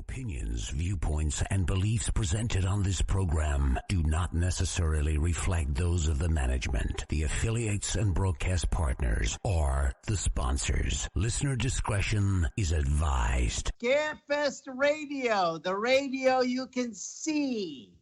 opinions, viewpoints, and beliefs presented on this program do not necessarily reflect those of the management, the affiliates and broadcast partners, or the sponsors. Listener discretion is advised. Scarefest Radio, the radio you can see.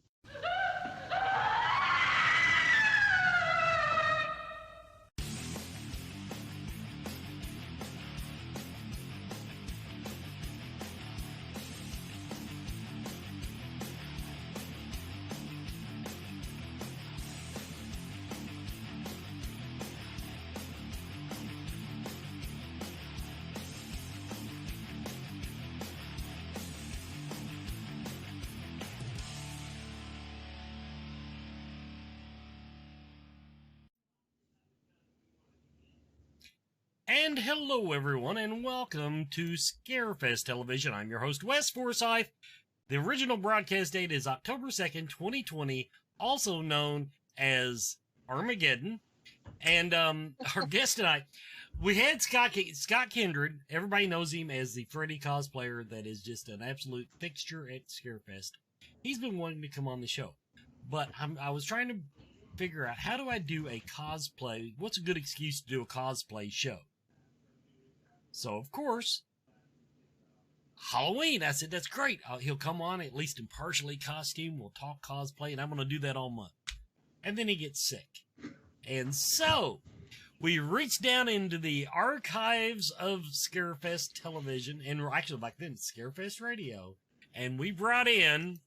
And hello, everyone, and welcome to Scarefest Television. I'm your host, Wes Forsyth. The original broadcast date is October 2nd, 2020, also known as Armageddon. And our guest tonight, we had Scott Kindred. Everybody knows him as the Freddy cosplayer that is just an absolute fixture at Scarefest. He's been wanting to come on the show, but I was trying to figure out, how do I do a cosplay? What's a good excuse to do a cosplay show? So, of course, Halloween. I said, that's great. He'll come on at least in partially costume. We'll talk cosplay, and I'm going to do that all month. And then he gets sick. And so, we reached down into the archives of Scarefest Television, and actually back then, Scarefest Radio, and we brought in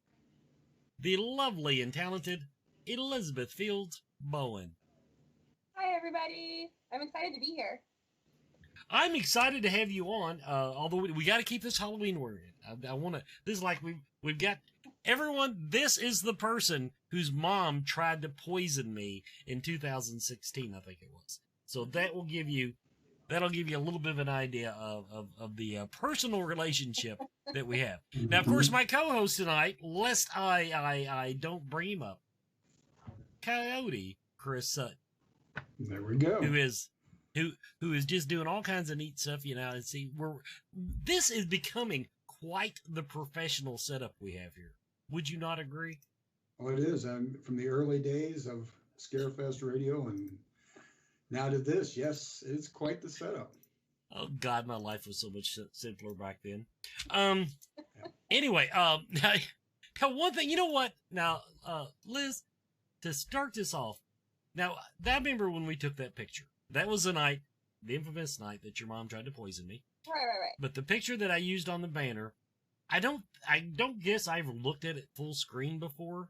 the lovely and talented Elizabeth Fields Bowen. Hi, everybody. I'm excited to be here. I'm excited to have you on, although we got to keep this Halloween word. I want to, this is like we've got, everyone, this is the person whose mom tried to poison me in 2016, I think it was. So that'll give you a little bit of an idea of the personal relationship that we have. Now, of course, my co-host tonight, lest I don't bring him up, Coyote Chris Sutton. There we go. Who is just doing all kinds of neat stuff, you know, and see, this is becoming quite the professional setup we have here. Would you not agree? Well, it is. From the early days of Scarefest Radio and now to this, yes, it's quite the setup. Oh, God, my life was so much simpler back then. Anyway, now one thing, you know what? Now, Liz, to start this off, now, I remember when we took that picture. That was the night, the infamous night that your mom tried to poison me. Right. But the picture that I used on the banner, I don't guess I've looked at it full screen before.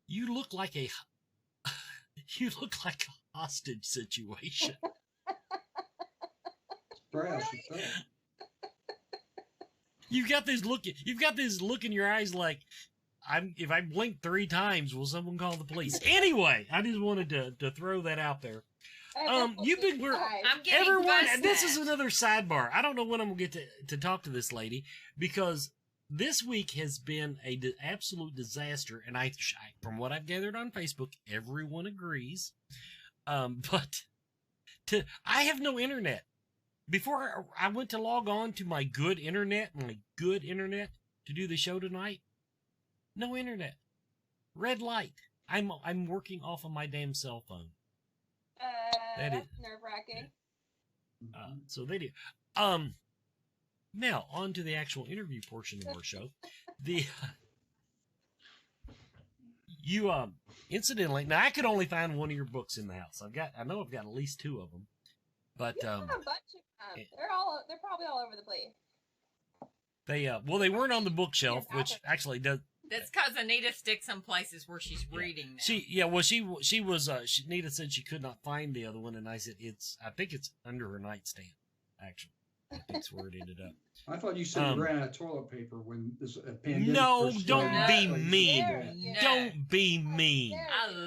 You look like a hostage situation. Brash, You've got this look in your eyes like, if I blink 3 times, will someone call the police? Anyway, I just wanted to throw that out there. You've been, everyone, this is another sidebar. I don't know when I'm going to get to talk to this lady, because this week has been an absolute disaster, and from what I've gathered on Facebook, everyone agrees. But I have no internet. Before I went to log on to my good internet to do the show tonight, no internet. Red light. I'm working off of my damn cell phone. That's nerve-wracking. So they do. Now, on to the actual interview portion of our show. Incidentally, now I could only find one of your books in the house. I know I've got at least 2 of them. But, you have a bunch of them. They're probably all over the place. They weren't on the bookshelf, which actually does. That's because Anita sticks some places where she's reading them. Anita said she could not find the other one, and I said I think it's under her nightstand, actually. That's where it ended up. I thought you said you ran out of toilet paper when this pandemic. No, first don't started. be mean. Don't be mean.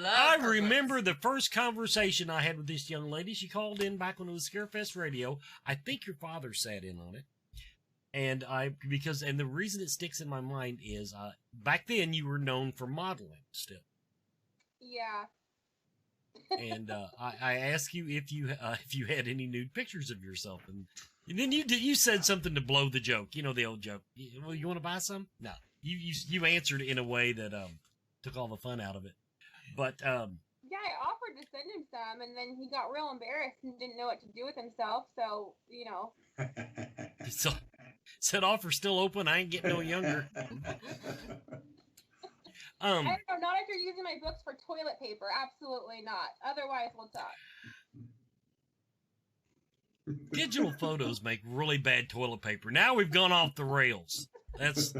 I remember the first conversation I had with this young lady. She called in back when it was Scarefest Radio. I think your father sat in on it. And the reason it sticks in my mind is, back then you were known for modeling still. Yeah. And I asked you if you had any nude pictures of yourself, and Then you said something to blow the joke. You know the old joke. Well, you want to buy some? No. You answered in a way that took all the fun out of it. But yeah, I offered to send him some, and then he got real embarrassed and didn't know what to do with himself. So so, said offer still open. I ain't getting no younger. I don't know. Not if you're using my books for toilet paper. Absolutely not. Otherwise, we'll talk. Digital photos make really bad toilet paper. Now we've gone off the rails. That's.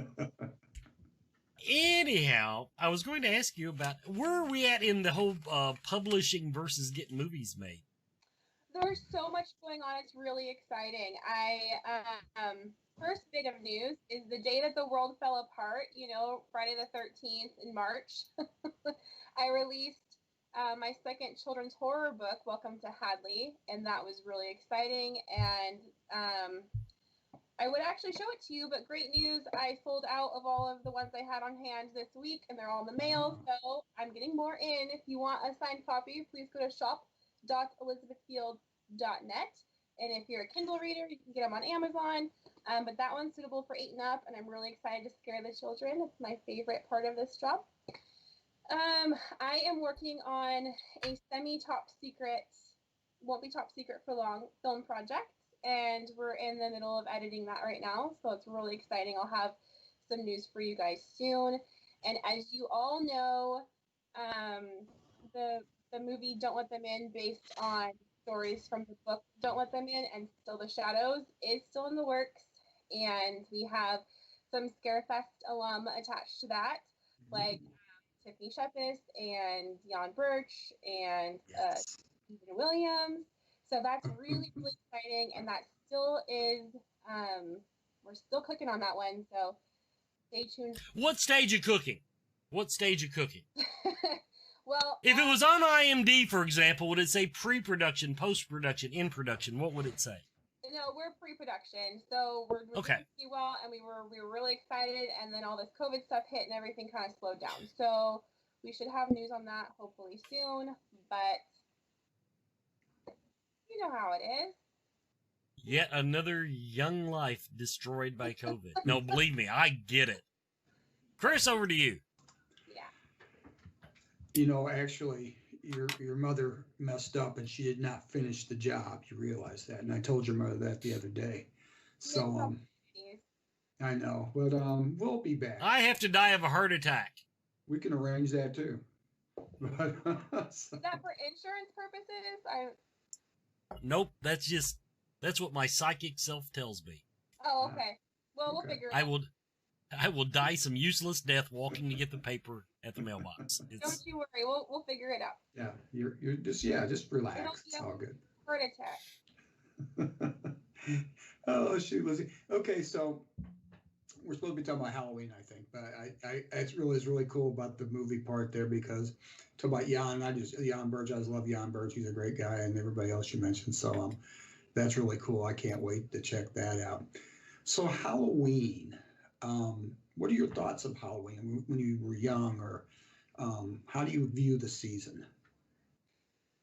Anyhow, I was going to ask you about where are we at in the whole publishing versus getting movies made? There's so much going on. It's really exciting. First bit of news is the day that the world fell apart, Friday the 13th in March, I released my second children's horror book, Welcome to Hadley, and that was really exciting. And I would actually show it to you, but great news, I sold out of all of the ones I had on hand this week, and they're all in the mail, so I'm getting more in. If you want a signed copy, please go to shop.elizabethfields.net. And if you're a Kindle reader, you can get them on Amazon. But that one's suitable for 8 and up, and I'm really excited to scare the children. It's my favorite part of this job. I am working on a semi-top secret, won't be top secret for long, film project, and we're in the middle of editing that right now, so it's really exciting. I'll have some news for you guys soon. And as you all know, the movie Don't Let Them In, based on stories from the book Don't Let Them In and Still the Shadows, is still in the works, and we have some Scarefest alum attached to that, like Tiffany Shepis and Jan Birch and Stephen Williams. So that's really, really exciting, and that still is, we're still cooking on that one, so stay tuned. What stage of cooking? Well, if it was on IMDb, for example, would it say pre-production, post-production, in production? What would it say? No, we're pre-production, so we're doing pretty well, and we were really excited, and then all this COVID stuff hit, and everything kind of slowed down. So we should have news on that hopefully soon, but you know how it is. Yet another young life destroyed by COVID. No, believe me, I get it. Chris, over to you. Yeah. Actually, your mother messed up and she did not finish the job. You realize that, and I told your mother that the other day. So I know, but we'll be back. I have to die of a heart attack. We can arrange that too. Is that for insurance purposes? Nope, that's what my psychic self tells me. Oh, okay. Well, we'll figure it out. I will die some useless death walking to get the paper at the mailbox. Don't you worry. We'll figure it out. Yeah, you're just relax. It's all good. Heart attack. Oh shoot, Lizzie. Okay, so we're supposed to be talking about Halloween, I think, but it's really cool about the movie part there, because talk about Jan Birch. I just love Jan Birch. He's a great guy, and everybody else you mentioned. So that's really cool. I can't wait to check that out. So Halloween. What are your thoughts of Halloween when you were young, or how do you view the season?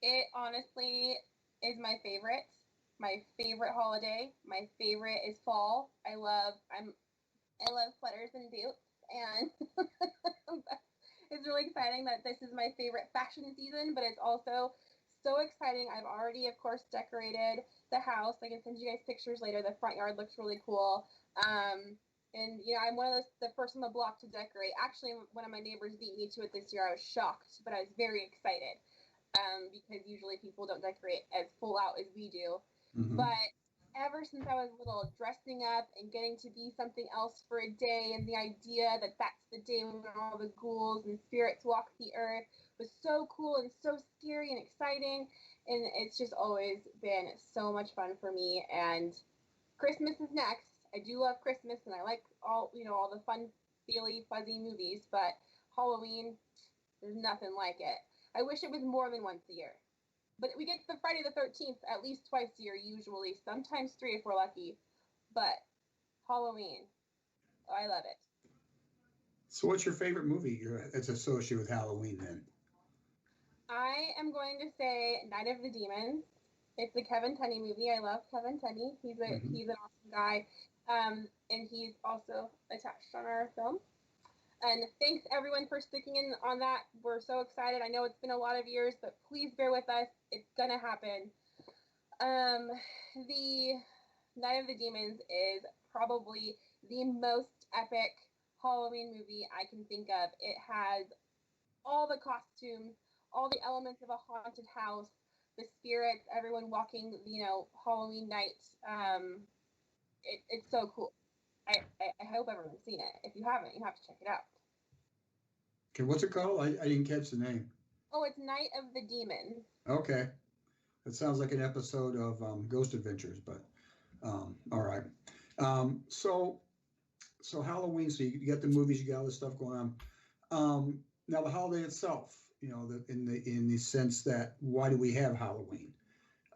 It honestly is my favorite holiday. My favorite is fall. I love sweaters and boots, and it's really exciting that this is my favorite fashion season, but it's also so exciting. I've already, of course, decorated the house. I can send you guys pictures later. The front yard looks really cool. And, I'm one of the first on the block to decorate. Actually, one of my neighbors beat me to it this year. I was shocked, but I was very excited because usually people don't decorate as full out as we do. Mm-hmm. But ever since I was little, dressing up and getting to be something else for a day, and the idea that that's the day when all the ghouls and spirits walk the earth was so cool and so scary and exciting. And it's just always been so much fun for me. And Christmas is next. I do love Christmas, and I like all the fun, feely, fuzzy movies, but Halloween, there's nothing like it. I wish it was more than once a year. But we get the Friday the 13th at least twice a year, usually, sometimes 3 if we're lucky. But Halloween, I love it. So what's your favorite movie that's associated with Halloween then? I am going to say Night of the Demons. It's a Kevin Tenney movie. I love Kevin Tenney. He's an awesome guy. And he's also attached on our film. And thanks everyone for sticking in on that. We're so excited. I know it's been a lot of years, but please bear with us. It's gonna happen. The Night of the Demons is probably the most epic Halloween movie I can think of. It has all the costumes, all the elements of a haunted house, the spirits, everyone walking, Halloween night. It's so cool. I hope everyone's seen it. If you haven't, you have to check it out. Okay, what's it called? I didn't catch the name. Oh, it's Night of the Demons. Okay. That sounds like an episode of Ghost Adventures, but all right. So Halloween, so you got the movies, you got all this stuff going on. Now the holiday itself, in the sense that why do we have Halloween?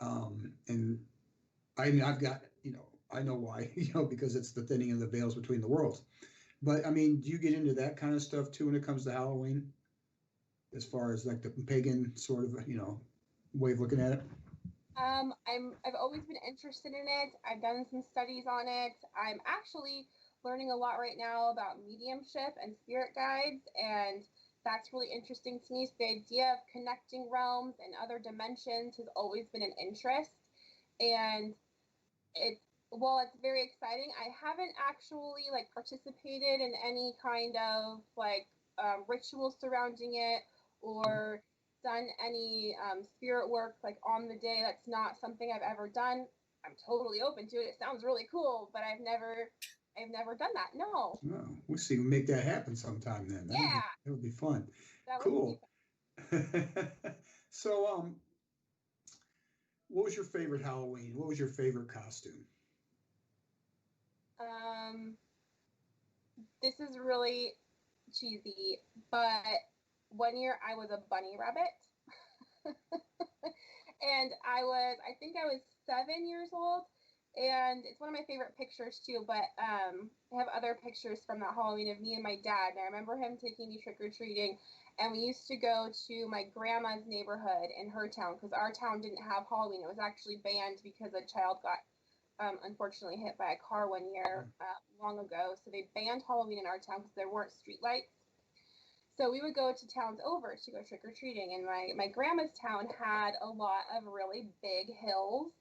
And I mean, I've got, I know why, because it's the thinning of the veils between the worlds. But I mean, do you get into that kind of stuff too when it comes to Halloween? As far as like the pagan sort of, way of looking at it? I've always been interested in it. I've done some studies on it. I'm actually learning a lot right now about mediumship and spirit guides, and that's really interesting to me. So the idea of connecting realms and other dimensions has always been an interest, and while it's very exciting, I haven't actually participated in any kind of ritual surrounding it or done any spirit work on the day. That's not something I've ever done. I'm totally open to it. It sounds really cool, but I've never done that. No. Oh, we'll see. We'll make that happen sometime then. That would be fun. Cool. So, what was your favorite Halloween? What was your favorite costume? This is really cheesy, but one year I was a bunny rabbit. And I think I was 7 years old. And it's one of my favorite pictures too, but I have other pictures from that Halloween of me and my dad. And I remember him taking me trick-or-treating, and we used to go to my grandma's neighborhood in her town, because our town didn't have Halloween. It was actually banned because a child got unfortunately hit by a car one year long ago. So they banned Halloween in our town because there weren't streetlights. So we would go to towns over to go trick-or-treating, and my grandma's town had a lot of really big hills.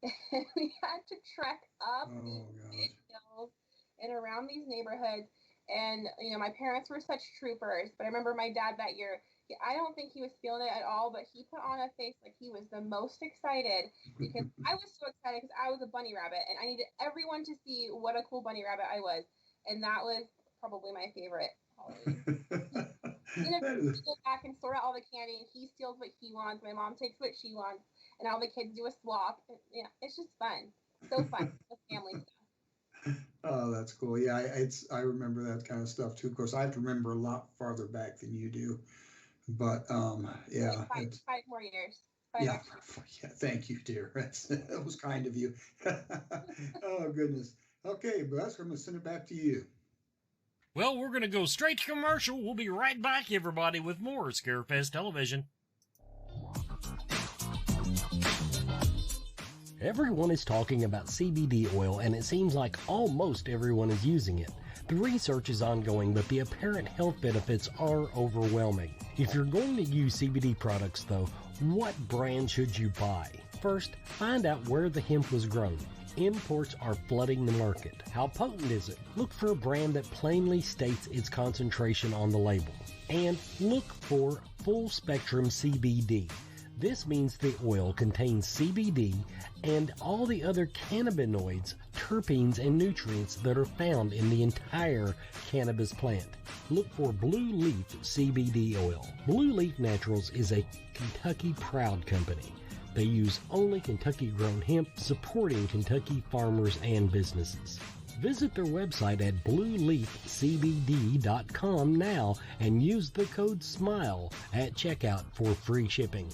And we had to trek up these big hills and around these neighborhoods. And, my parents were such troopers. But I remember my dad that year, I don't think he was feeling it at all, but he put on a face like he was the most excited, because I was so excited because I was a bunny rabbit, and I needed everyone to see what a cool bunny rabbit I was. And that was probably my favorite Halloween. We go back and sort out all the candy, and he steals what he wants. My mom takes what she wants, and all the kids do a swap. It's just fun. So fun. The family stuff. Oh, that's cool. Yeah, I remember that kind of stuff too. Of course, I have to remember a lot farther back than you do. But yeah. Five more years. Yeah, thank you, dear. That was kind of you. Oh, goodness. Okay, Buzz, I'm going to send it back to you. Well, we're going to go straight to commercial. We'll be right back, everybody, with more Scarefest Television. Everyone is talking about CBD oil, and it seems like almost everyone is using it. The research is ongoing, but the apparent health benefits are overwhelming. If you're going to use CBD products, though, what brand should you buy? First, find out where the hemp was grown. Imports are flooding the market. How potent is it? Look for a brand that plainly states its concentration on the label. And look for full spectrum CBD. This means the oil contains CBD and all the other cannabinoids, terpenes, and nutrients that are found in the entire cannabis plant. Look for Blue Leaf CBD oil. Blue Leaf Naturals is a Kentucky proud company. They use only Kentucky-grown hemp, supporting Kentucky farmers and businesses. Visit their website at blueleafcbd.com now and use the code SMILE at checkout for free shipping.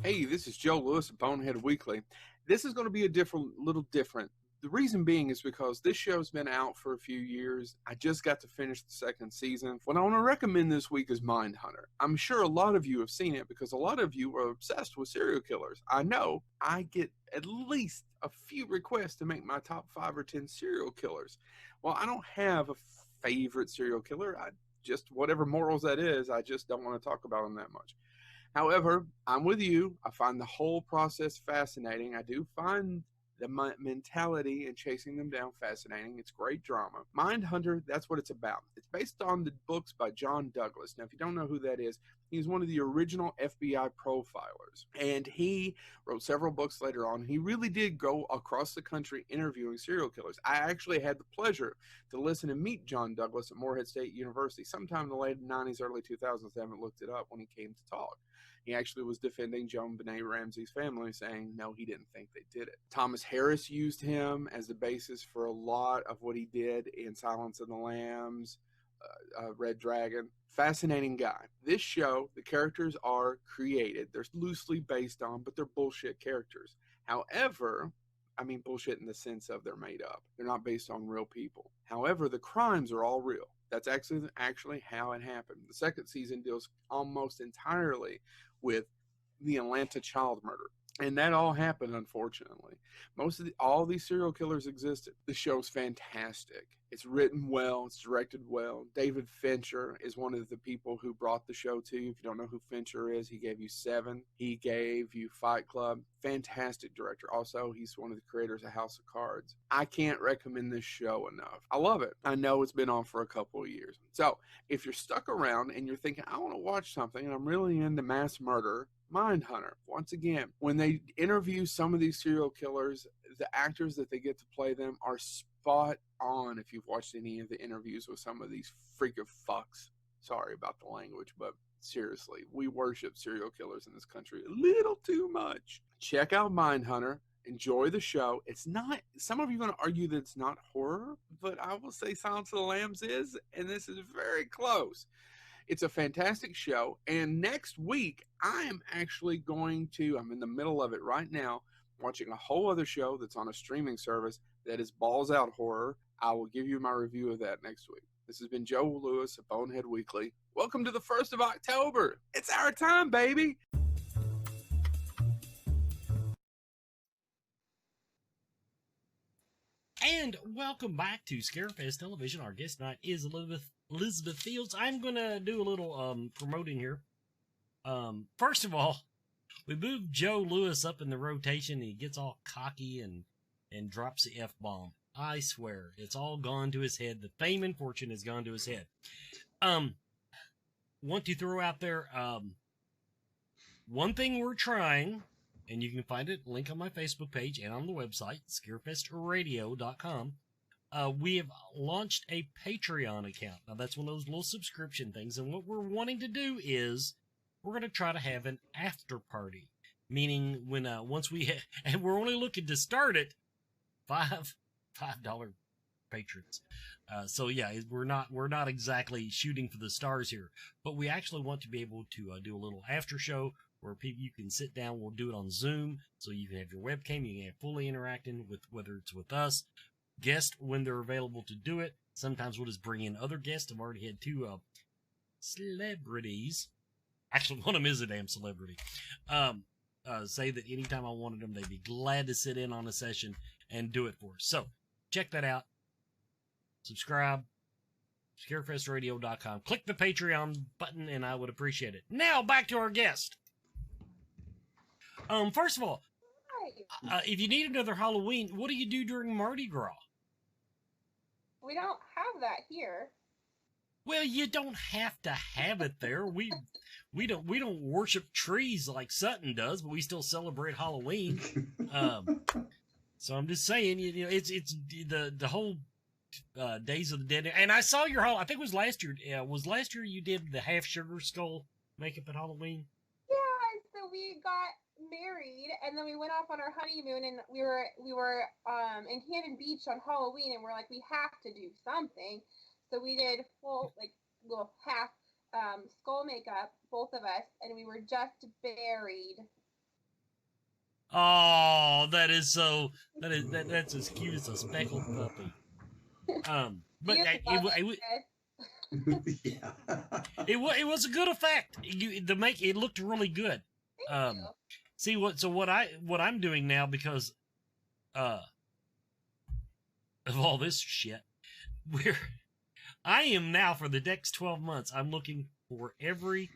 Hey, this is Joe Lewis of Bonehead Weekly. This is going to be a little different The reason being is because this show's been out for a few years. I just got to finish the second season. What I want to recommend this week is Mindhunter. I'm sure a lot of you have seen it because a lot of you are obsessed with serial killers. I know I get at least a few requests to make my top 5 or 10 serial killers. Well, I don't have a favorite serial killer. I just, whatever morals that is, I just don't want to talk about them that much. However, I'm with you. I find the whole process fascinating. I do find the mentality and chasing them down fascinating. It's great drama. Mindhunter, that's what it's about. It's based on the books by John Douglas. Now, if you don't know who that is, he's one of the original FBI profilers. And he wrote several books later on. He really did go across the country interviewing serial killers. I actually had the pleasure to listen and meet John Douglas at Morehead State University sometime in the late 90s, early 2000s. I haven't looked it up when he came to talk. He actually was defending Joan Benet Ramsey's family, saying, no, he didn't think they did it. Thomas Harris used him as the basis for a lot of what he did in Silence of the Lambs, Red Dragon. Fascinating guy. This show, the characters are created. They're loosely based on, but they're bullshit characters. However, I mean bullshit in the sense of they're made up. They're not based on real people. However, the crimes are all real. That's actually how it happened. The second season deals almost entirely with the Atlanta child murder. And that all happened, unfortunately. All these serial killers existed. The show's fantastic. It's written well. It's directed well. David Fincher is one of the people who brought the show to you. If you don't know who Fincher is, he gave you Seven. He gave you Fight Club. Fantastic director. Also, he's one of the creators of House of Cards. I can't recommend this show enough. I love it. I know it's been on for a couple of years. So if you're stuck around and you're thinking, I want to watch something and I'm really into mass murder, Mindhunter. Once again, when they interview some of these serial killers, the actors that they get to play them are spot on. If you've watched any of the interviews with some of these freaking fucks, sorry about the language, but seriously, we worship serial killers in this country a little too much. Check out Mindhunter. Enjoy the show. It's not, some of you are going to argue that it's not horror, but I will say Silence of the Lambs is, and this is very close. It's a fantastic show, and next week, I am actually going to, I'm in the middle of it right now, watching a whole other show that's on a streaming service that is Balls Out Horror. I will give you my review of that next week. This has been Joe Lewis of Bonehead Weekly. Welcome to the 1st of October. It's our time, baby. And welcome back to Scarefest Television. Our guest tonight is Elizabeth Fields. I'm going to do a little promoting here. First of all, we moved Joe Lewis up in the rotation. He gets all cocky and drops the F-bomb. I swear, it's all gone to his head. The fame and fortune has gone to his head. Want to throw out there, one thing we're trying, and you can find it, link on my Facebook page and on the website, scarefestradio.com. We have launched a Patreon account. Now, that's one of those little subscription things, and what we're wanting to do is we're going to try to have an after party, meaning when once we and we're only looking to start it $5 patrons. So yeah, we're not exactly shooting for the stars here, but we actually want to be able to do a little after show where you can sit down. We'll do it on Zoom, so you can have your webcam, you can have fully interacting with, whether it's with us, guests when they're available to do it. Sometimes we'll just bring in other guests. I've already had 2 celebrities. Actually, one of them is a damn celebrity. Say that anytime I wanted them, they'd be glad to sit in on a session and do it for us. So, check that out. Subscribe. ScarefestRadio.com. Click the Patreon button, and I would appreciate it. Now, back to our guest. First of all, if you need another Halloween, what do you do during Mardi Gras? We don't have that here. Well, you don't have to have it there. We don't worship trees like Sutton does, but we still celebrate Halloween. So I'm just saying, you know, it's the whole Days of the Dead. And I saw your I think it was last year. Was last year you did the half sugar skull makeup at Halloween? Yeah. So we got married, and then we went off on our honeymoon, and we were in Cannon Beach on Halloween, and we're like, we have to do something. So we did full, half skull makeup, both of us, and we were just buried Oh, that is so. That's as cute as a speckled puppy. But You it, love it, Chris. Yeah. it was a good effect. It looked really good. Thank you. See what I'm doing now, because of all this shit, I am now, for the next 12 months, I'm looking for every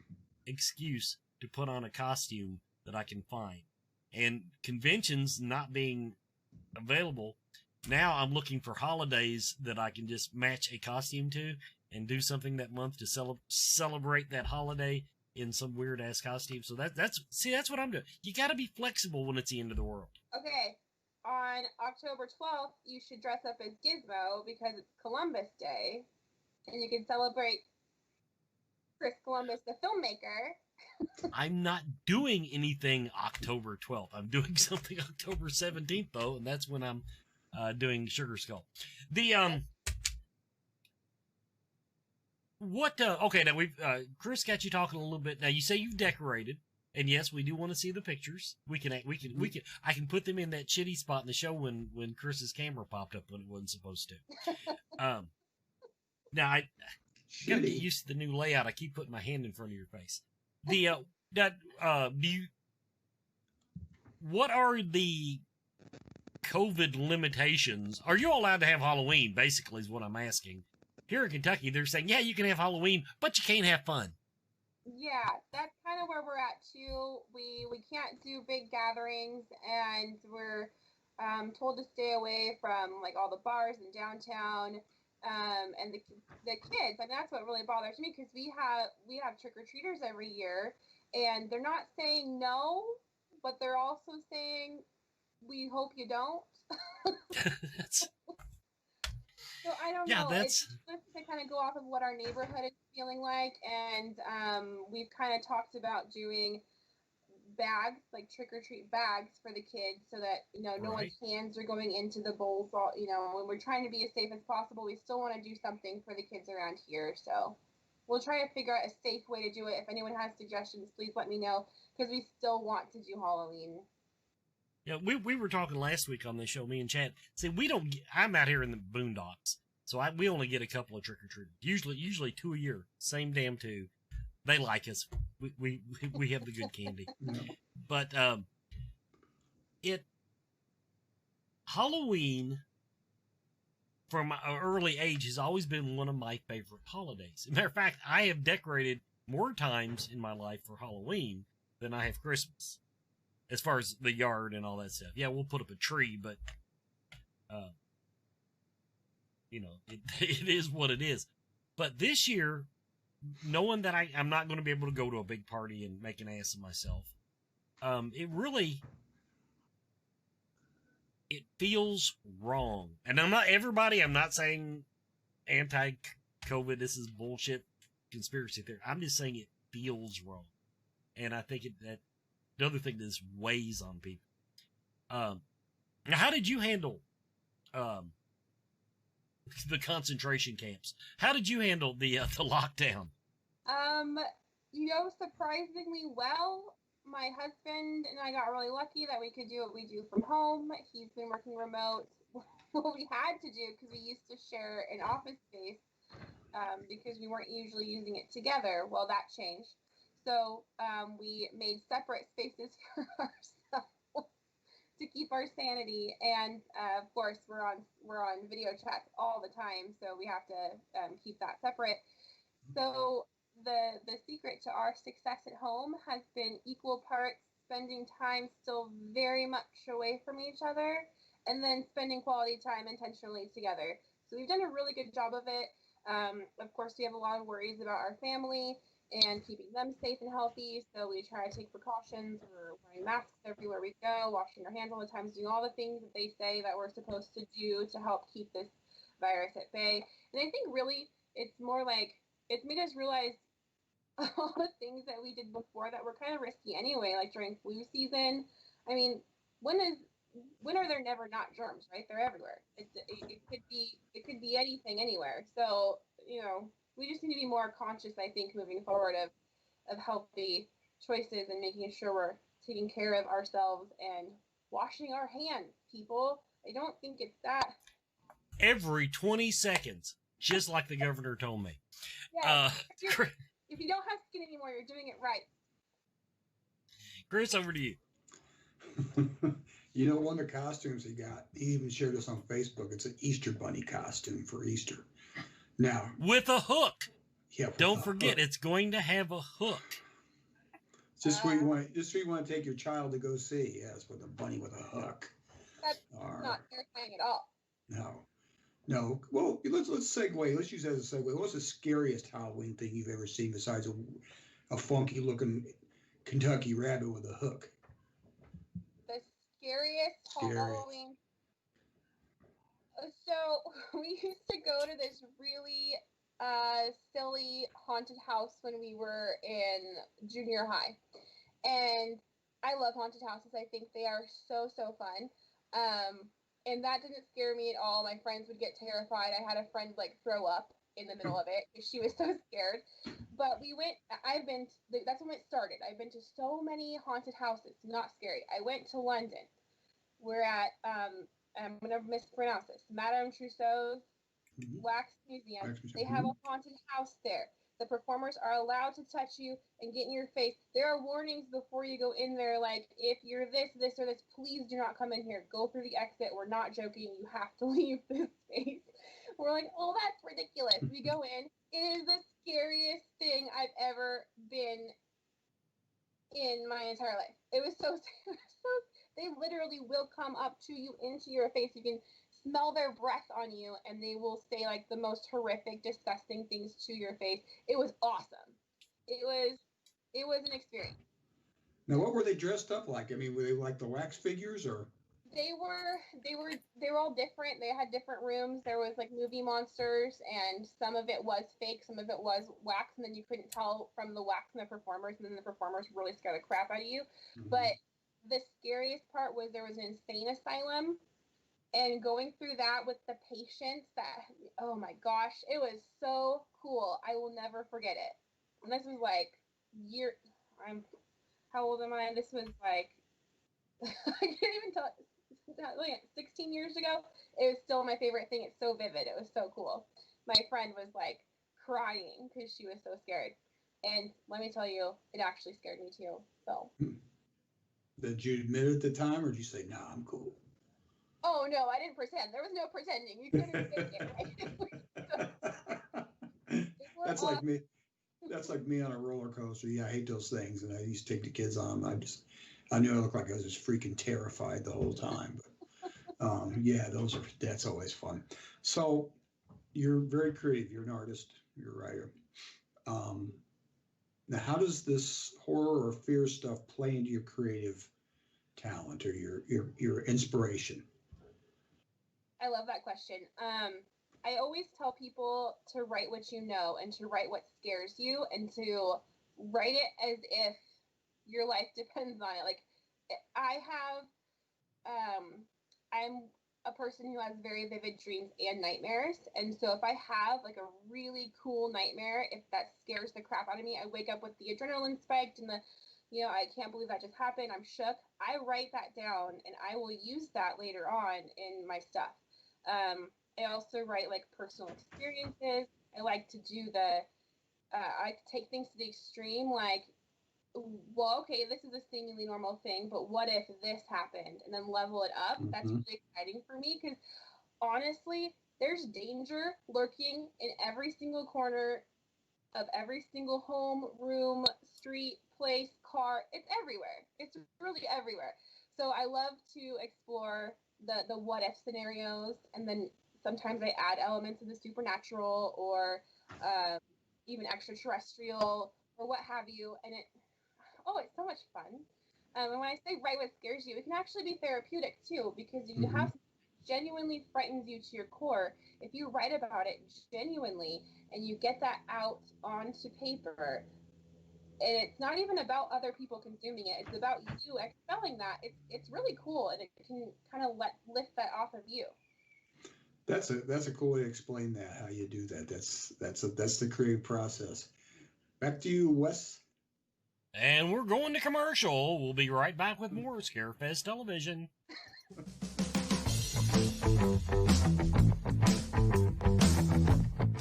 excuse to put on a costume that I can find. And conventions not being available, now I'm looking for holidays that I can just match a costume to and do something that month to celebrate that holiday in some weird ass costume. So that's what I'm doing. You got to be flexible when it's the end of the world. Okay, on October 12th, you should dress up as Gizmo because it's Columbus Day, and you can celebrate Chris Columbus, the filmmaker. I'm not doing anything October 12th. I'm doing something October 17th though, and that's when I'm doing Sugar Skull. Okay, now we've Chris got you talking a little bit. Now you say you've decorated, and yes, we do want to see the pictures. I can put them in that shitty spot in the show when Chris's camera popped up when it wasn't supposed to. Now I gotta get used to the new layout. I keep putting my hand in front of your face. What are the COVID limitations? Are you allowed to have Halloween? Basically, is what I'm asking. Here in Kentucky, they're saying, yeah, you can have Halloween, but you can't have fun. Yeah, that's kind of where we're at too. We can't do big gatherings, and we're told to stay away from like all the bars in downtown, and the kids. And that's what really bothers me, because we have trick or treaters every year, and they're not saying no, but they're also saying we hope you don't. So I don't know. It's just to kind of go off of what our neighborhood is feeling like, and we've kind of talked about doing bags, like trick or treat bags for the kids, so that no one's hands are going into the bowls. When we're trying to be as safe as possible, we still want to do something for the kids around here. So we'll try to figure out a safe way to do it. If anyone has suggestions, please let me know, because we still want to do Halloween. Yeah, we were talking last week on this show, me and Chad. See, I'm out here in the boondocks, so we only get a couple of trick-or-treaters. Usually 2 a year. Same damn 2. They like us. We have the good candy. But Halloween, from an early age, has always been one of my favorite holidays. As a matter of fact, I have decorated more times in my life for Halloween than I have Christmas. As far as the yard and all that stuff. Yeah, we'll put up a tree, but, it is what it is. But this year, knowing that I'm not going to be able to go to a big party and make an ass of myself, it feels wrong. And I'm not saying anti-COVID, this is bullshit conspiracy theory. I'm just saying it feels wrong. And I think that the other thing that weighs on people. Now, how did you handle the concentration camps? How did you handle the lockdown? Surprisingly well. My husband and I got really lucky that we could do what we do from home. He's been working remote. What we had to do, because we used to share an office space, because we weren't usually using it together. Well, that changed. So we made separate spaces for ourselves to keep our sanity, and of course we're on video chat all the time, so we have to keep that separate. So the secret to our success at home has been equal parts spending time still very much away from each other, and then spending quality time intentionally together. So we've done a really good job of it. Of course, we have a lot of worries about our family and keeping them safe and healthy, so we try to take precautions. We're wearing masks everywhere we go, washing our hands all the time, doing all the things that they say that we're supposed to do to help keep this virus at bay. And I think really it's more like it's made us realize all the things that we did before that were kind of risky anyway, like during flu season. I mean, when are there never not germs, right? They're everywhere. It could be anything anywhere. So, we just need to be more conscious, I think, moving forward of healthy choices and making sure we're taking care of ourselves and washing our hands, people. I don't think it's that. Every 20 seconds, just like the governor told me. Yeah. If you don't have skin anymore, you're doing it right. Chris, over to you. You know, one of the costumes he got, he even shared this on Facebook. It's an Easter bunny costume for Easter. Now, with a hook. Yeah. Don't forget, it's going to have a hook. Just where you want to take your child to go see. Yes, with a bunny with a hook. That's not terrifying at all. No. Well, let's segue. Let's use that as a segue. What's the scariest Halloween thing you've ever seen besides a funky looking Kentucky rabbit with a hook? The scariest Halloween. So we used to go to this really silly haunted house when we were in junior high, and I love haunted houses. I think they are so fun. And that didn't scare me at all. My friends would get terrified. I had a friend like throw up in the middle of it because she was so scared. But we went. That's when it started. I've been to so many haunted houses. Not scary. I went to London. We're at I'm gonna mispronounce this. Madame Trousseau's Wax Museum. They have a haunted house there. The performers are allowed to touch you and get in your face. There are warnings before you go in there, like, if you're this, or this, please do not come in here. Go through the exit. We're not joking. You have to leave this space. We're like, oh, that's ridiculous. We go in. It is the scariest thing I've ever been in my entire life. It was so they literally will come up to you into your face. You can smell their breath on you, and they will say like the most horrific, disgusting things to your face. It was awesome. It was an experience. Now, what were they dressed up like? I mean, were they like the wax figures, or? They were all different. They had different rooms. There was like movie monsters, and some of it was fake, some of it was wax, and then you couldn't tell from the wax and the performers, and then the performers really scared the crap out of you. Mm-hmm. But the scariest part was there was an insane asylum. And going through that with the patients, oh my gosh, it was so cool. I will never forget it. And this was like how old am I? This was like, I can't even tell, 16 years ago. It was still my favorite thing. It's so vivid. It was so cool. My friend was like crying because she was so scared. And let me tell you, it actually scared me too. So. Did you admit it at the time, or did you say, nah, I'm cool? Oh, no, I didn't pretend. There was no pretending. You couldn't fake it. That's like me. That's like me on a roller coaster. Yeah, I hate those things. And I used to take the kids on them. I knew I looked like I was just freaking terrified the whole time. But yeah, that's always fun. So you're very creative. You're an artist. You're a writer. Now, how does this horror or fear stuff play into your creative talent or your inspiration? I love that question. I always tell people to write what you know and to write what scares you and to write it as if your life depends on it. Like I'm a person who has very vivid dreams and nightmares. And so if I have like a really cool nightmare, if that scares the crap out of me, I wake up with the adrenaline spiked and I can't believe that just happened. I'm shook. I write that down and I will use that later on in my stuff. I also write like personal experiences. I like to do I like to take things to the extreme, like, well, okay, this is a seemingly normal thing, but what if this happened? And then level it up. Mm-hmm. That's really exciting for me because honestly, there's danger lurking in every single corner of every single home, room, street, place, car. It's everywhere. It's really everywhere. So I love to explore the what if scenarios, and then sometimes I add elements of the supernatural or even extraterrestrial or what have you, and it's so much fun. And when I say write what scares you, it can actually be therapeutic too, because you have genuinely frightens you to your core. If you write about it genuinely and you get that out onto paper, and it's not even about other people consuming it, it's about you expelling that. It's really cool, and it can kind of lift that off of you. That's a cool way to explain that, how you do that. That's the creative process. Back to you, Wes. And we're going to commercial. We'll be right back with more Scarefest Television.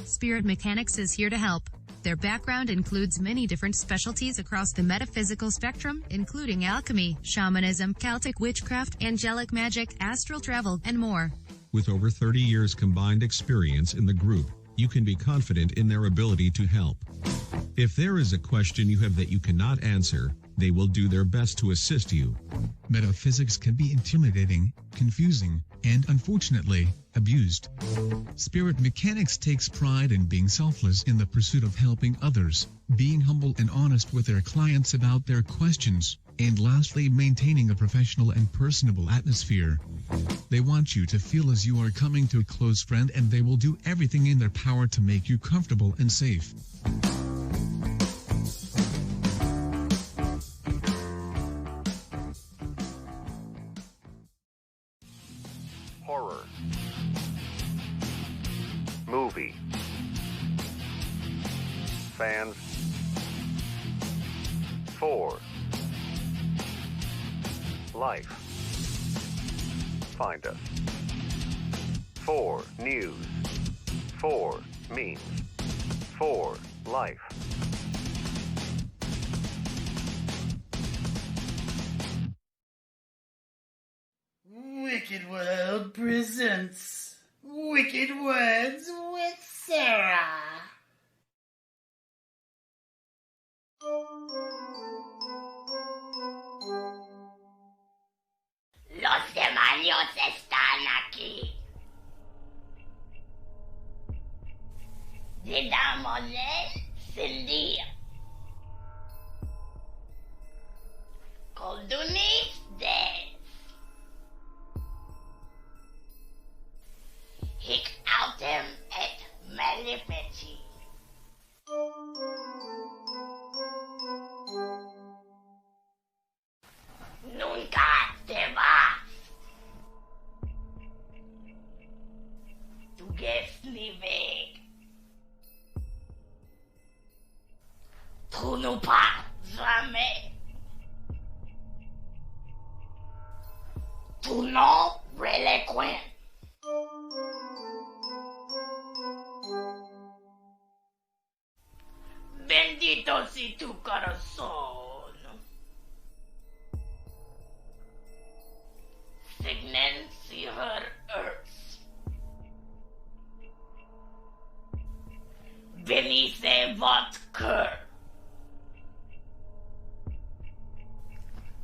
Spirit Mechanics is here to help. Their background includes many different specialties across the metaphysical spectrum, including alchemy, shamanism, Celtic witchcraft, angelic magic, astral travel, and more. With over 30 years combined experience in the group, you can be confident in their ability to help. If there is a question you have that you cannot answer, they will do their best to assist you. Metaphysics can be intimidating, confusing, and unfortunately, abused. Spirit Mechanics takes pride in being selfless in the pursuit of helping others, being humble and honest with their clients about their questions, and lastly, maintaining a professional and personable atmosphere. They want you to feel as you are coming to a close friend, and they will do everything in their power to make you comfortable and safe. Horror. Movie. Fans. 4. Life. Find us. 4. News. 4. Memes. 4. Life. Wicked World presents Wicked Words with Sarah. Los demonios están aquí. Didámosle sin día. Coldunis des. Hic autem et malefici. Nunca te vas. Du gehst nie weg. Tu ne pas jamais. Tu non relinquent. Bendito si tu corazón. Signen sie her earth. Benisse votre cœur.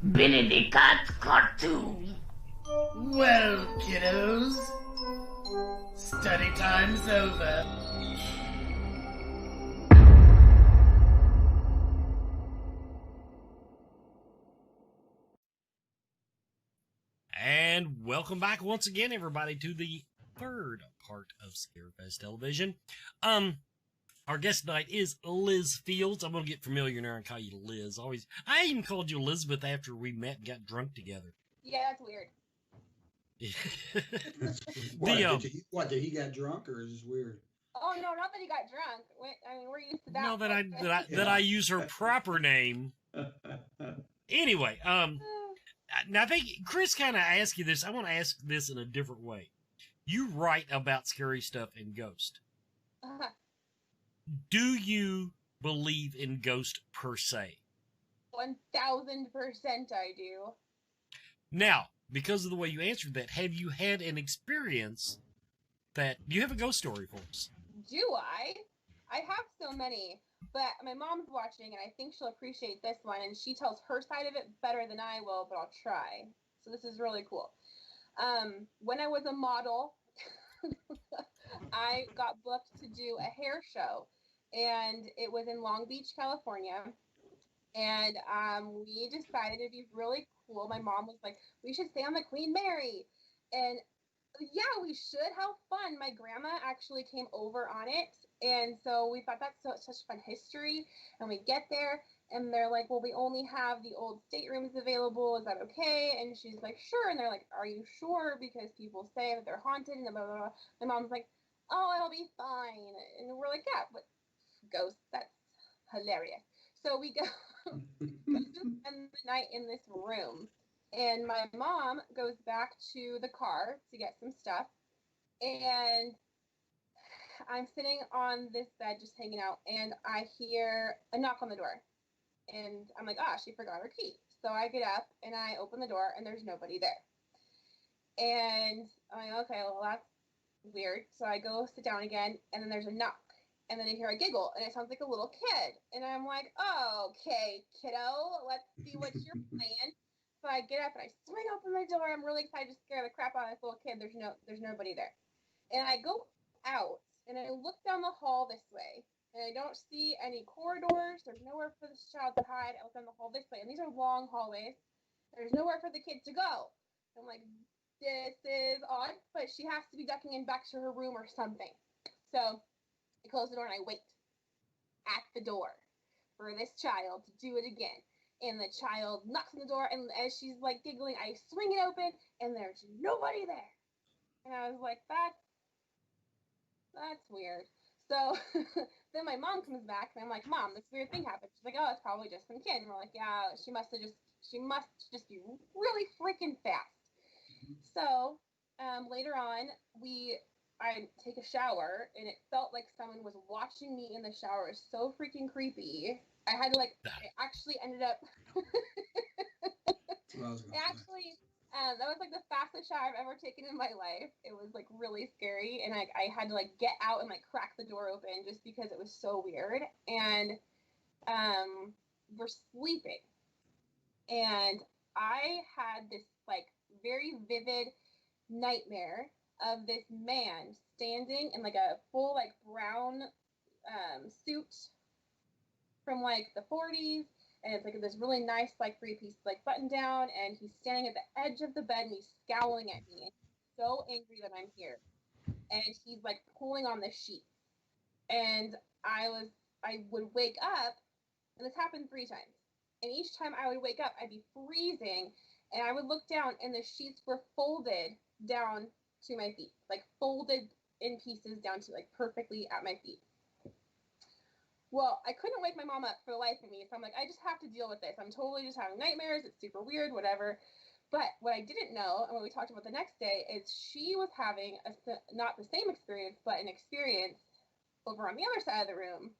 Benedicat cartoon. Well, kiddos, study time's over. And welcome back once again, everybody, to the third part of Scarefest Television. Our guest tonight is Liz Fields. I'm going to get familiar now and call you Liz. I even called you Elizabeth after we met and got drunk together. Yeah, that's weird. Did he get drunk, or is this weird? Oh no, not that he got drunk. I mean, we're used to that. No, that I use her proper name. Anyway, now I think Chris kind of asked you this. I want to ask this in a different way. You write about scary stuff in Ghost. Do you believe in Ghost per se? 1000% I do. Now, because of the way you answered that, have you had an experience do you have a ghost story for us? Do I? I have so many, but my mom's watching, and I think she'll appreciate this one, and she tells her side of it better than I will, but I'll try. So this is really cool. When I was a model, I got booked to do a hair show, and it was in Long Beach, California. And we decided it'd be really cool. My mom was like, we should stay on the Queen Mary. And yeah, we should. How fun. My grandma actually came over on it. And so we thought that's such fun history. And we get there, and they're like, well, we only have the old staterooms available. Is that okay? And she's like, sure. And they're like, are you sure? Because people say that they're haunted and blah, blah, blah. My mom's like, oh, it'll be fine. And we're like, yeah, but ghosts, that's hilarious. So we go spend the night in this room, and my mom goes back to the car to get some stuff, and I'm sitting on this bed just hanging out, and I hear a knock on the door, and I'm like, she forgot her key. So I get up and I open the door, and there's nobody there. And I'm like, okay, well, that's weird. So I go sit down again, and then there's a knock. And then I hear a giggle, and it sounds like a little kid. And I'm like, okay, kiddo, let's see what you're playing. So I get up, and I swing open the door. I'm really excited to scare the crap out of this little kid. There's nobody there. And I go out, and I look down the hall this way, and I don't see any corridors. There's nowhere for this child to hide. I look down the hall this way, and these are long hallways. There's nowhere for the kid to go. I'm like, this is odd, but she has to be ducking in back to her room or something. So I close the door and I wait at the door for this child to do it again. And the child knocks on the door, and as she's like giggling, I swing it open, and there's nobody there. And I was like, that's weird. So then my mom comes back, and I'm like, Mom, this weird thing happened. She's like, oh, it's probably just some kid. And we're like, yeah, she must just be really freaking fast. So later on, I take a shower, and it felt like someone was watching me in the shower. It was so freaking creepy. I had to I actually ended up. That was like the fastest shower I've ever taken in my life. It was like really scary, and I had to like get out and like crack the door open just because it was so weird. And we're sleeping, and I had this like very vivid nightmare of this man standing in like a full like brown suit from like the 40s, and it's like this really nice like three-piece like button down, and he's standing at the edge of the bed, and he's scowling at me, and he's so angry that I'm here, and he's like pulling on the sheet, and I would wake up, and this happened 3 times, and each time I would wake up, I'd be freezing, and I would look down, and the sheets were folded down to my feet, like folded in pieces down to like perfectly at my feet. Well, I couldn't wake my mom up for the life of me, so I'm like, I just have to deal with this. I'm totally just having nightmares. It's super weird, whatever. But what I didn't know, and what we talked about the next day, is she was having not the same experience, but an experience over on the other side of the room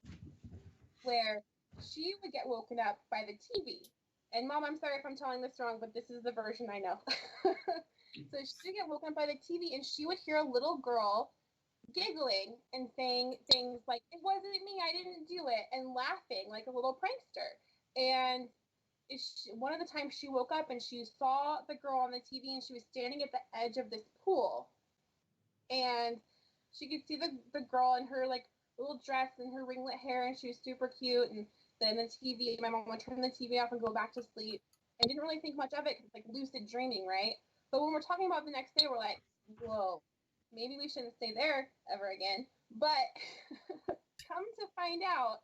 where she would get woken up by the TV. And Mom, I'm sorry if I'm telling this wrong, but this is the version I know. So she would get woken up by the TV, and she would hear a little girl giggling and saying things like, it wasn't me, I didn't do it, and laughing like a little prankster. And one of the times she woke up and she saw the girl on the TV, and she was standing at the edge of this pool, and she could see the girl in her like little dress and her ringlet hair, and she was super cute. And then the TV, my mom would turn the TV off and go back to sleep, and didn't really think much of it because it's like lucid dreaming, right? But when we're talking about the next day, we're like, whoa, maybe we shouldn't stay there ever again. But come to find out,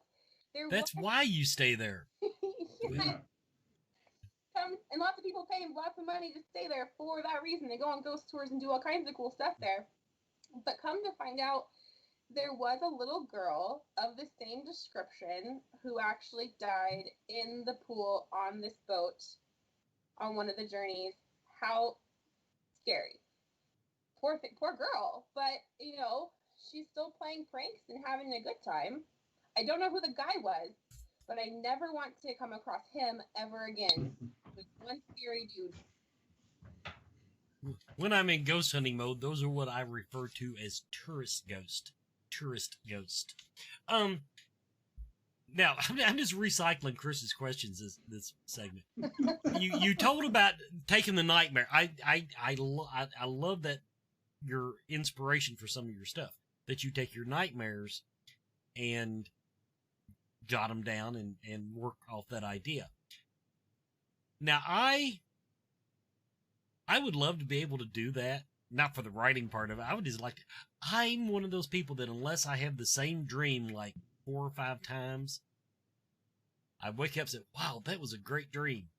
that's why you stay there. Yeah. And lots of people pay lots of money to stay there for that reason. They go on ghost tours and do all kinds of cool stuff there. But come to find out, there was a little girl of the same description who actually died in the pool on this boat on one of the journeys. How scary. Poor girl, but you know, she's still playing pranks and having a good time. I don't know who the guy was, but I never want to come across him ever again. It was one scary dude. When I'm in ghost hunting mode, those are what I refer to as tourist ghost. Now I'm just recycling Chris's questions this segment. You told about taking the nightmare. I love that. Your inspiration for some of your stuff, that you take your nightmares and jot them down and work off that idea. Now, I would love to be able to do that, not for the writing part of it. I would just like to, I'm one of those people that unless I have the same dream like 4 or 5 times, I wake up and say, wow, that was a great dream.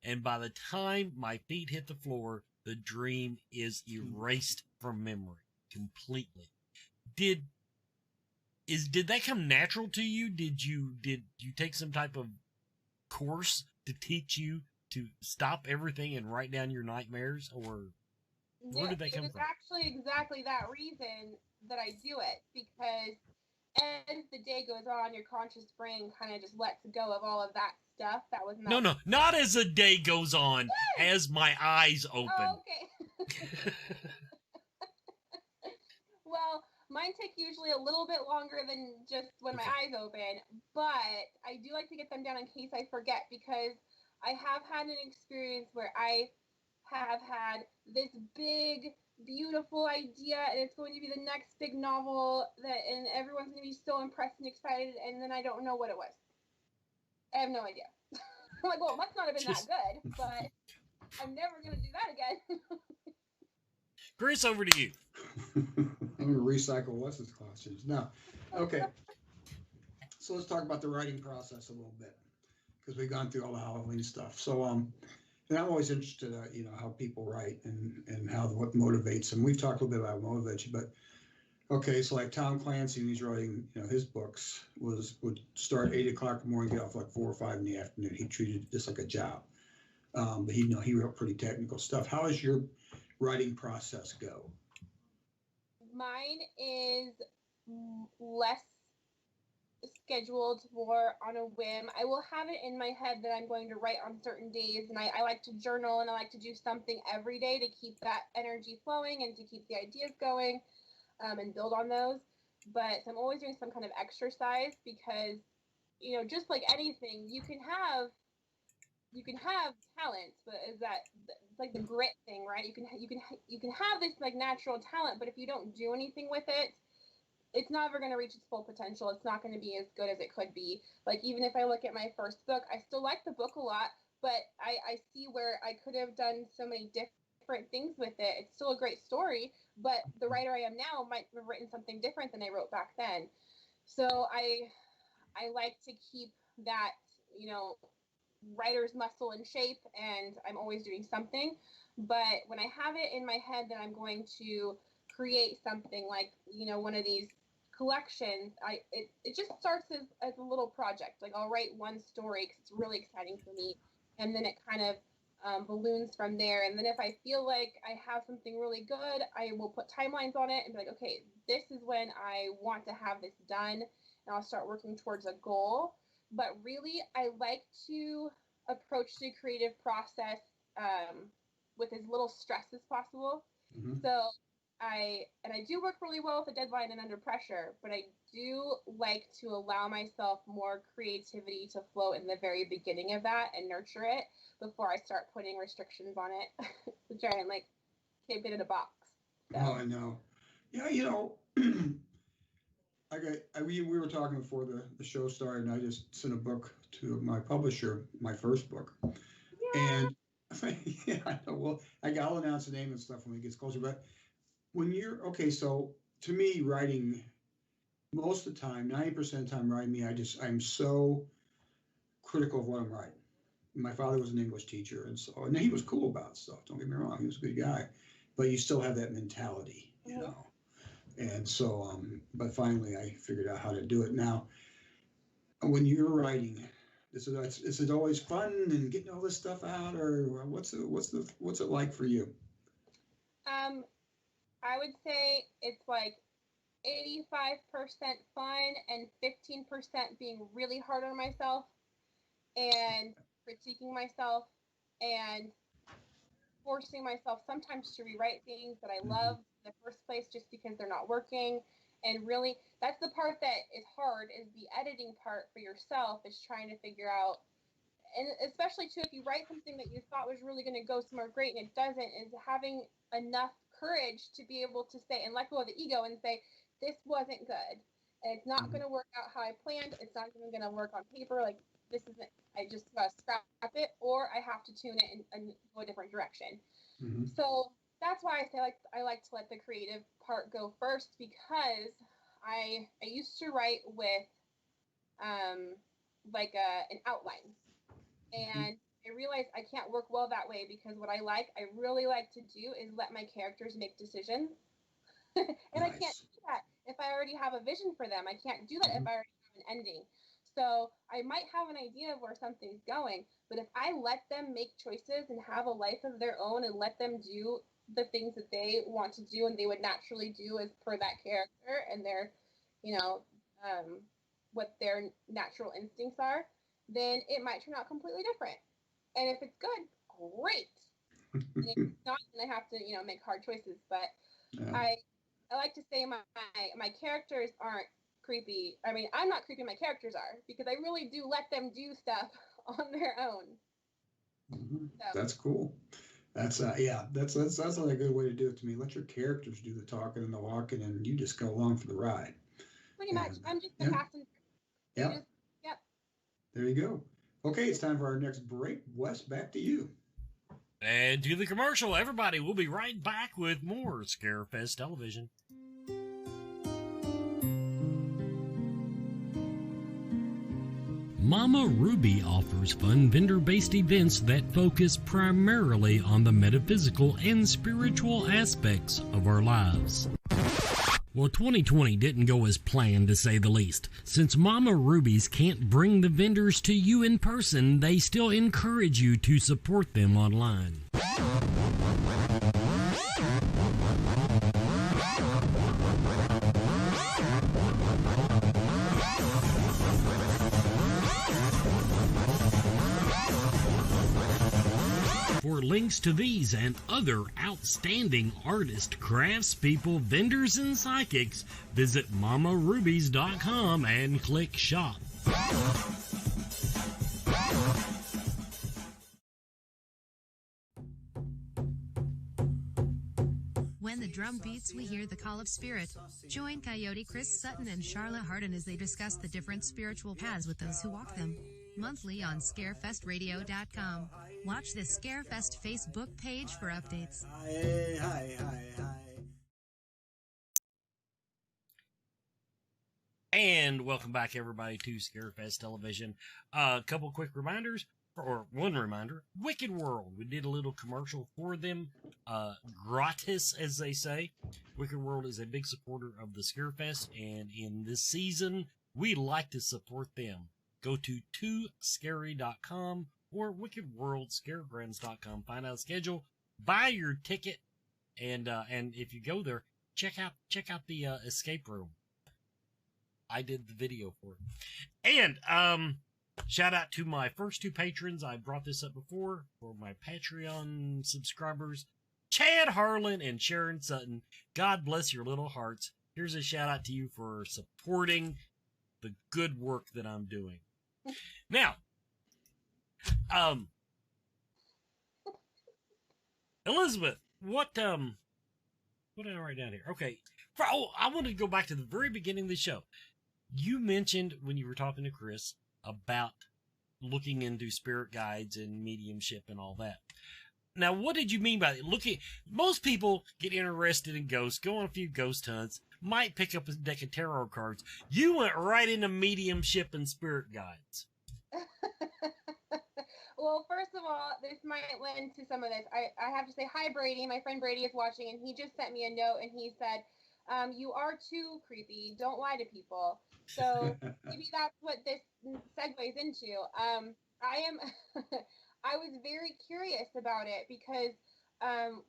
And by the time my feet hit the floor, the dream is erased from memory completely. Did did that come natural to you? Did you take some type of course to teach you to stop everything and write down your nightmares, or where did that come from? It's actually exactly that reason that I do it, because as the day goes on, your conscious brain kind of just lets go of all of that stuff that was No, not as the day goes on, as my eyes open. Oh, okay. Well, mine take usually a little bit longer than just when my eyes open, but I do like to get them down in case I forget, because I have had an experience where I have had this big, beautiful idea, and it's going to be the next big novel, and everyone's going to be so impressed and excited, and then I don't know what it was. I have no idea. I'm like, well, it must not have been that good, but I'm never going to do that again. Chris, over to you. I'm going to recycle Wes's questions. Now, okay. So let's talk about the writing process a little bit, because we've gone through all the Halloween stuff. So, and I'm always interested in, how people write and what motivates them. We've talked a little bit about what motivates you, but okay, so like Tom Clancy, when he's writing, his books would start 8 o'clock in the morning, get off like 4 or 5 in the afternoon. He treated it just like a job. But he wrote pretty technical stuff. How does your writing process go? Mine is less scheduled, more on a whim. I will have it in my head that I'm going to write on certain days, and I like to journal, and I like to do something every day to keep that energy flowing and to keep the ideas going, and build on those. But I'm always doing some kind of exercise, because just like anything, you can have talent, but it's like the grit thing, right? You can have this like natural talent, but if you don't do anything with it, it's never going to reach its full potential. It's not going to be as good as it could be. Like, even if I look at my first book, I still like the book a lot, but I see where I could have done so many different things with it. It's still a great story, but the writer I am now might have written something different than I wrote back then. So I like to keep that, writer's muscle in shape, and I'm always doing something. But when I have it in my head that I'm going to create something like, one of these collections, it just starts as a little project. Like, I'll write one story because it's really exciting for me, and then it kind of balloons from there. And then if I feel like I have something really good, I will put timelines on it and be like, okay, this is when I want to have this done, and I'll start working towards a goal. But really, I like to approach the creative process with as little stress as possible. Mm-hmm. So I do work really well with a deadline and under pressure, but I do like to allow myself more creativity to flow in the very beginning of that and nurture it before I start putting restrictions on it to try and keep it in a box. So. Oh, I know. Yeah, we were talking before the show started, and I just sent a book to my publisher, my first book. Yeah. And yeah, I know. Well, I'll announce the name and stuff when it gets closer. But when so to me, writing, most of the time, 90% of the time, I'm so critical of what I'm writing. My father was an English teacher, and he was cool about stuff. Don't get me wrong, he was a good guy, but you still have that mentality, And so, but finally, I figured out how to do it. Now, when you're writing, is it always fun and getting all this stuff out, or what's it like for you? I would say it's like 85% fun and 15% being really hard on myself and critiquing myself and forcing myself sometimes to rewrite things that I love in the first place just because they're not working. And really, that's the part that is hard, is the editing part for yourself, is trying to figure out, and especially too, if you write something that you thought was really going to go somewhere great and it doesn't, is having enough courage to be able to say and let go of the ego and say, this wasn't good, and it's not going to work out how I planned. It's not even going to work on paper. Like, this isn't, I just got to scrap it, or I have to tune it and go a different direction. Mm-hmm. So that's why I say I like to let the creative part go first, because I used to write with an outline, and I realized I can't work well that way, because what I really like to do is let my characters make decisions. And I can't do that if I already have a vision for them. I can't do that if I already have an ending. So I might have an idea of where something's going, but if I let them make choices and have a life of their own and let them do the things that they want to do and they would naturally do as per that character and their, what their natural instincts are, then it might turn out completely different. And if it's good, great. And if it's not, then I have to, make hard choices. But I like to say my characters aren't creepy. I mean, I'm not creepy, my characters are, because I really do let them do stuff on their own. So. That's cool. That's that's not a good way to do it to me. Let your characters do the talking and the walking, and you just go along for the ride. Pretty much. I'm just the passenger. Yep. There you go. Okay, it's time for our next break. Wes, back to you. And to the commercial, everybody. We'll be right back with more Scarefest television. Mama Ruby offers fun vendor-based events that focus primarily on the metaphysical and spiritual aspects of our lives. Well, 2020 didn't go as planned, to say the least. Since Mama Ruby's can't bring the vendors to you in person, they still encourage you to support them online. For links to these and other outstanding artists, craftspeople, vendors, and psychics, visit mamarubies.com and click shop. When the drum beats, we hear the call of spirit. Join Coyote Chris Sutton and Charla Hardin as they discuss the different spiritual paths with those who walk them. Monthly on ScarefestRadio.com. Watch the Scarefest Facebook page for updates. And welcome back, everybody, to Scarefest Television. A couple quick reminders, or one reminder. Wicked World. We did a little commercial for them. Gratis, as they say. Wicked World is a big supporter of the Scarefest, and in this season, we like to support them. Go to tooscary.com or wickedworldscaregrounds.com. Find out the schedule, buy your ticket, and if you go there, check out the escape room. I did the video for it. And shout out to my first two patrons. I brought this up before for my Patreon subscribers, Chad Harlan and Sharon Sutton. God bless your little hearts. Here's a shout out to you for supporting the good work that I'm doing. Now, Elizabeth, what did I write down here? Okay. I wanted to go back to the very beginning of the show. You mentioned when you were talking to Chris about looking into spirit guides and mediumship and all that. Now, what did you mean by it? Most people get interested in ghosts, go on a few ghost hunts, might pick up a deck of tarot cards. You went right into mediumship and spirit guides. Well, first of all, this might lend to some of this. I have to say hi, Brady. My friend Brady is watching, and he just sent me a note, and he said, you are too creepy. Don't lie to people. So maybe that's what this segues into. I was very curious about it because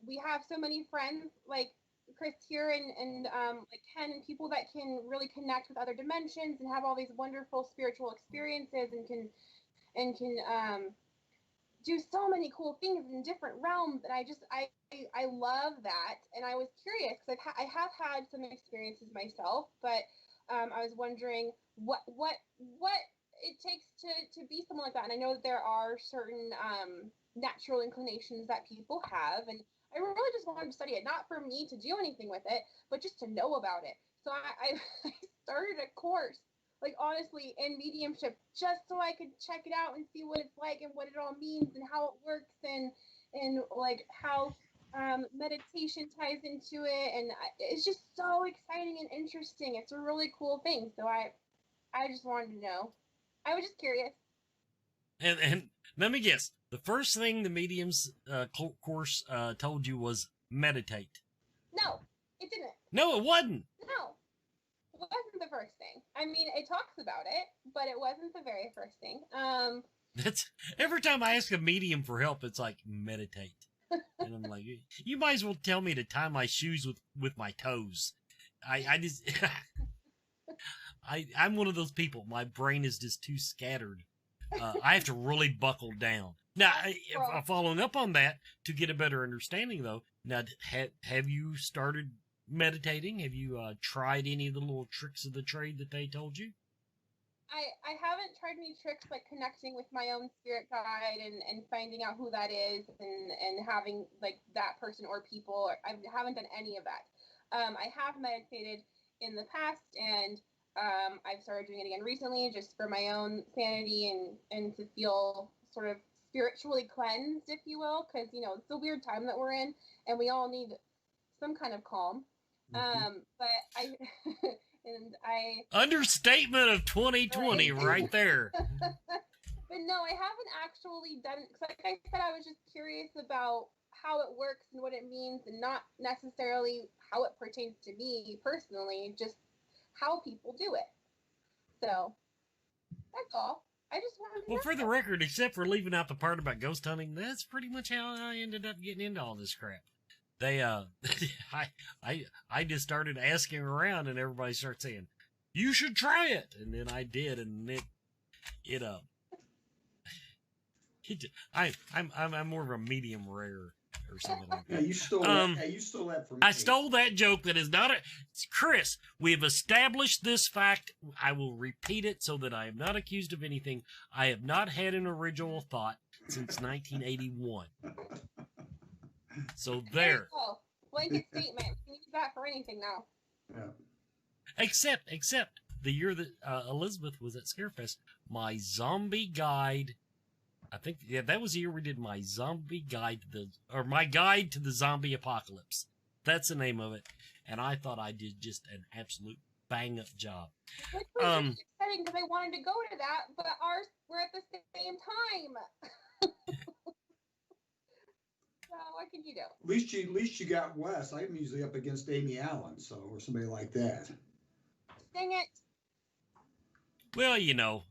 we have so many friends like Chris here and like Ken and people that can really connect with other dimensions and have all these wonderful spiritual experiences and can do so many cool things in different realms. And I love that. And I was curious because I have had some experiences myself, but I was wondering what it takes to be someone like that. And I know that there are certain natural inclinations that people have, and I really just wanted to study it, not for me to do anything with it, but just to know about it. So I started a course, like honestly, in mediumship, just so I could check it out and see what it's like and what it all means and how it works and like how meditation ties into it. And it's just so exciting and interesting. It's a really cool thing. So I just wanted to know. I was just curious. And let me guess, the first thing the medium's course told you was meditate. No, it didn't. No, it wasn't. No, it wasn't the first thing. I mean, it talks about it, but it wasn't the very first thing. That's every time I ask a medium for help, it's like meditate, and I'm like, you might as well tell me to tie my shoes with my toes. I just I'm one of those people. My brain is just too scattered. I have to really buckle down. Now, following up on that to get a better understanding, though. Now, have you started meditating? Have you tried any of the little tricks of the trade that they told you? I haven't tried any tricks like connecting with my own spirit guide and finding out who that is and having like that person or people. I haven't done any of that. I have meditated in the past, and I've started doing it again recently just for my own sanity and to feel sort of spiritually cleansed, if you will, because, you know, it's a weird time that we're in, and we all need some kind of calm. But Understatement of 2020 right there. But no, I haven't actually done it. Like I said, I was just curious about how it works and what it means, and not necessarily how it pertains to me personally, just how people do it. So that's all. I just wanted to Well, for the record, except for leaving out the part about ghost hunting, that's pretty much how I ended up getting into all this crap. They, I just started asking around, and everybody started saying, "You should try it," and then I did, and I'm more of a medium rare or something like that. Yeah, you stole that. You stole that from me. I stole that joke. That is not a Chris. We have established this fact. I will repeat it so that I am not accused of anything. I have not had an original thought since 1981. So there. Oh, blanket statement. You can use that for anything now. Yeah. Except the year that Elizabeth was at Scarefest, my zombie guide. I think that was the year we did my zombie guide my guide to the zombie apocalypse. That's the name of it, and I thought I did just an absolute bang up job. Which was just exciting because I wanted to go to that, but ours were at the same time. So what can you do? At least you got Wes. I'm usually up against Amy Allen, or somebody like that. Dang it. Well, you know,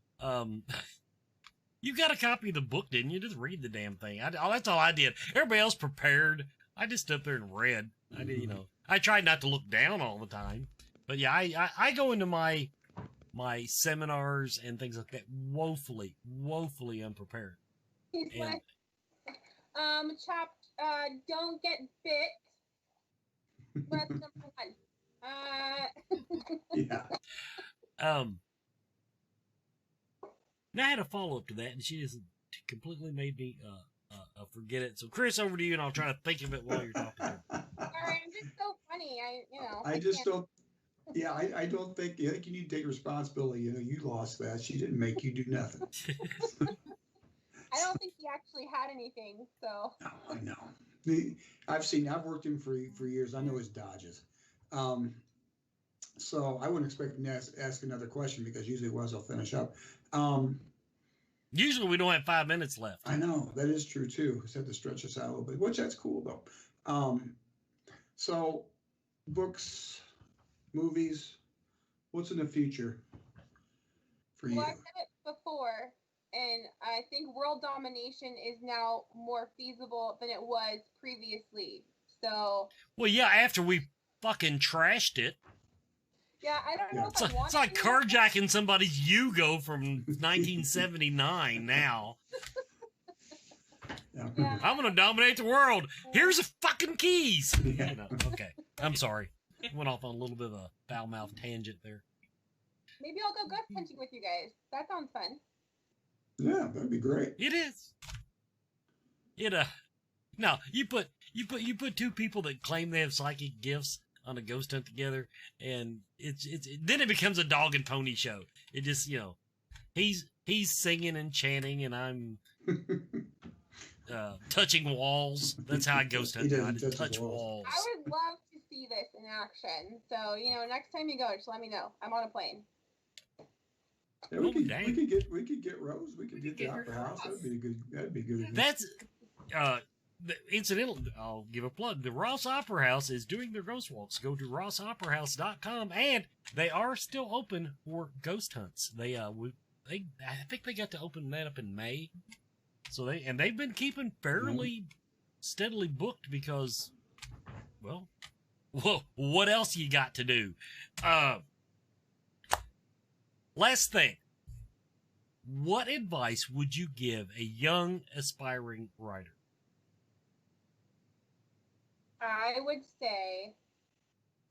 you got a copy of the book, didn't you? Just read the damn thing. That's all I did. Everybody else prepared. I just stood there and read. I did, you know. I tried not to look down all the time, but yeah, I go into my seminars and things like that woefully unprepared. He's like, don't get bit. That's number one. Yeah. Now I had a follow up to that, and she just completely made me forget it. So, Chris, over to you, and I'll try to think of it while you're talking to her. Sorry, I'm just so funny. I don't think. I think you need to take responsibility. You know, you lost that. She didn't make you do nothing. I don't think he actually had anything. So. No, I know. I've worked him for years. I know his dodges. So I wouldn't expect him to ask another question, because usually I'll finish up. Usually we don't have 5 minutes left. I know, that is true too. Just have to stretch us out a little bit, which that's cool though. So books, movies, what's in the future for you? Well, I said it before, and I think world domination is now more feasible than it was previously. So. Well, yeah, after we fucking trashed it. Yeah, I don't know if I want It's like carjacking somebody's Yugo from 1979 now. Yeah. I'm going to dominate the world. Here's the fucking keys. Yeah. You know, okay. I'm sorry. Went off on a little bit of a foul-mouthed tangent there. Maybe I'll go ghost hunting with you guys. That sounds fun. Yeah, that'd be great. It is. No, you put two people that claim they have psychic gifts on a ghost hunt together, and then it becomes a dog and pony show. It just, you know, he's singing and chanting, and I'm touching walls. That's how I ghost hunt. I just touch walls. I would love to see this in action. So, you know, next time you go, just let me know. I'm on a plane. Yeah, we could get Rose. We could get the opera house. That'd be a good. That's Incidentally, I'll give a plug. The Ross Opera House is doing their ghost walks. Go to rossoperahouse.com, and they are still open for ghost hunts. I think they got to open that up in May. So they've been keeping fairly steadily booked because, well, what else you got to do? Last thing. What advice would you give a young, aspiring writer? I would say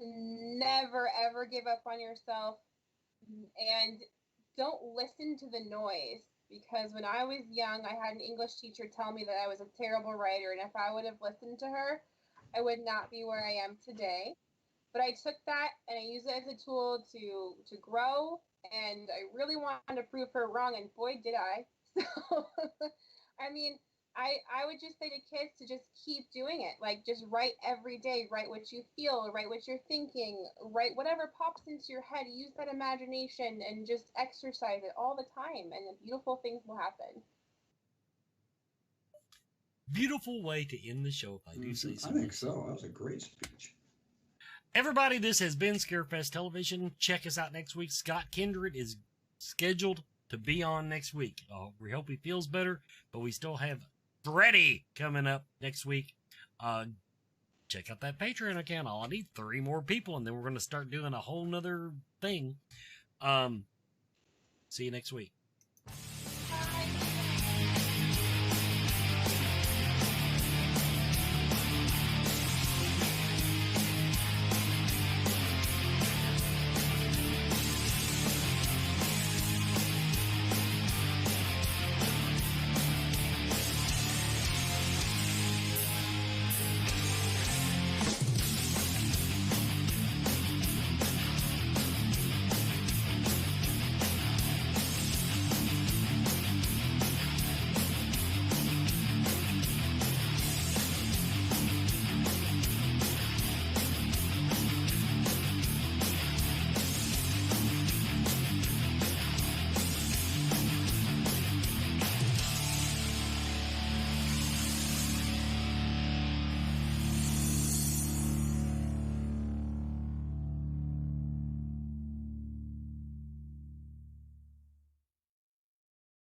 never, ever give up on yourself and don't listen to the noise. Because when I was young, I had an English teacher tell me that I was a terrible writer. And if I would have listened to her, I would not be where I am today. But I took that and I used it as a tool to grow. And I really wanted to prove her wrong. And boy, did I. So, I mean, I would just say to kids to just keep doing it. Like, just write every day. Write what you feel. Write what you're thinking. Write whatever pops into your head. Use that imagination and just exercise it all the time. And the beautiful things will happen. Beautiful way to end the show, if I do say so. I think so. That was a great speech. Everybody, this has been Scarefest Television. Check us out next week. Scott Kindred is scheduled to be on next week. We hope he feels better, but we still have Freddie coming up next week. Check out that Patreon account. I need 3 more people, and then we're going to start doing a whole nother thing. See you next week.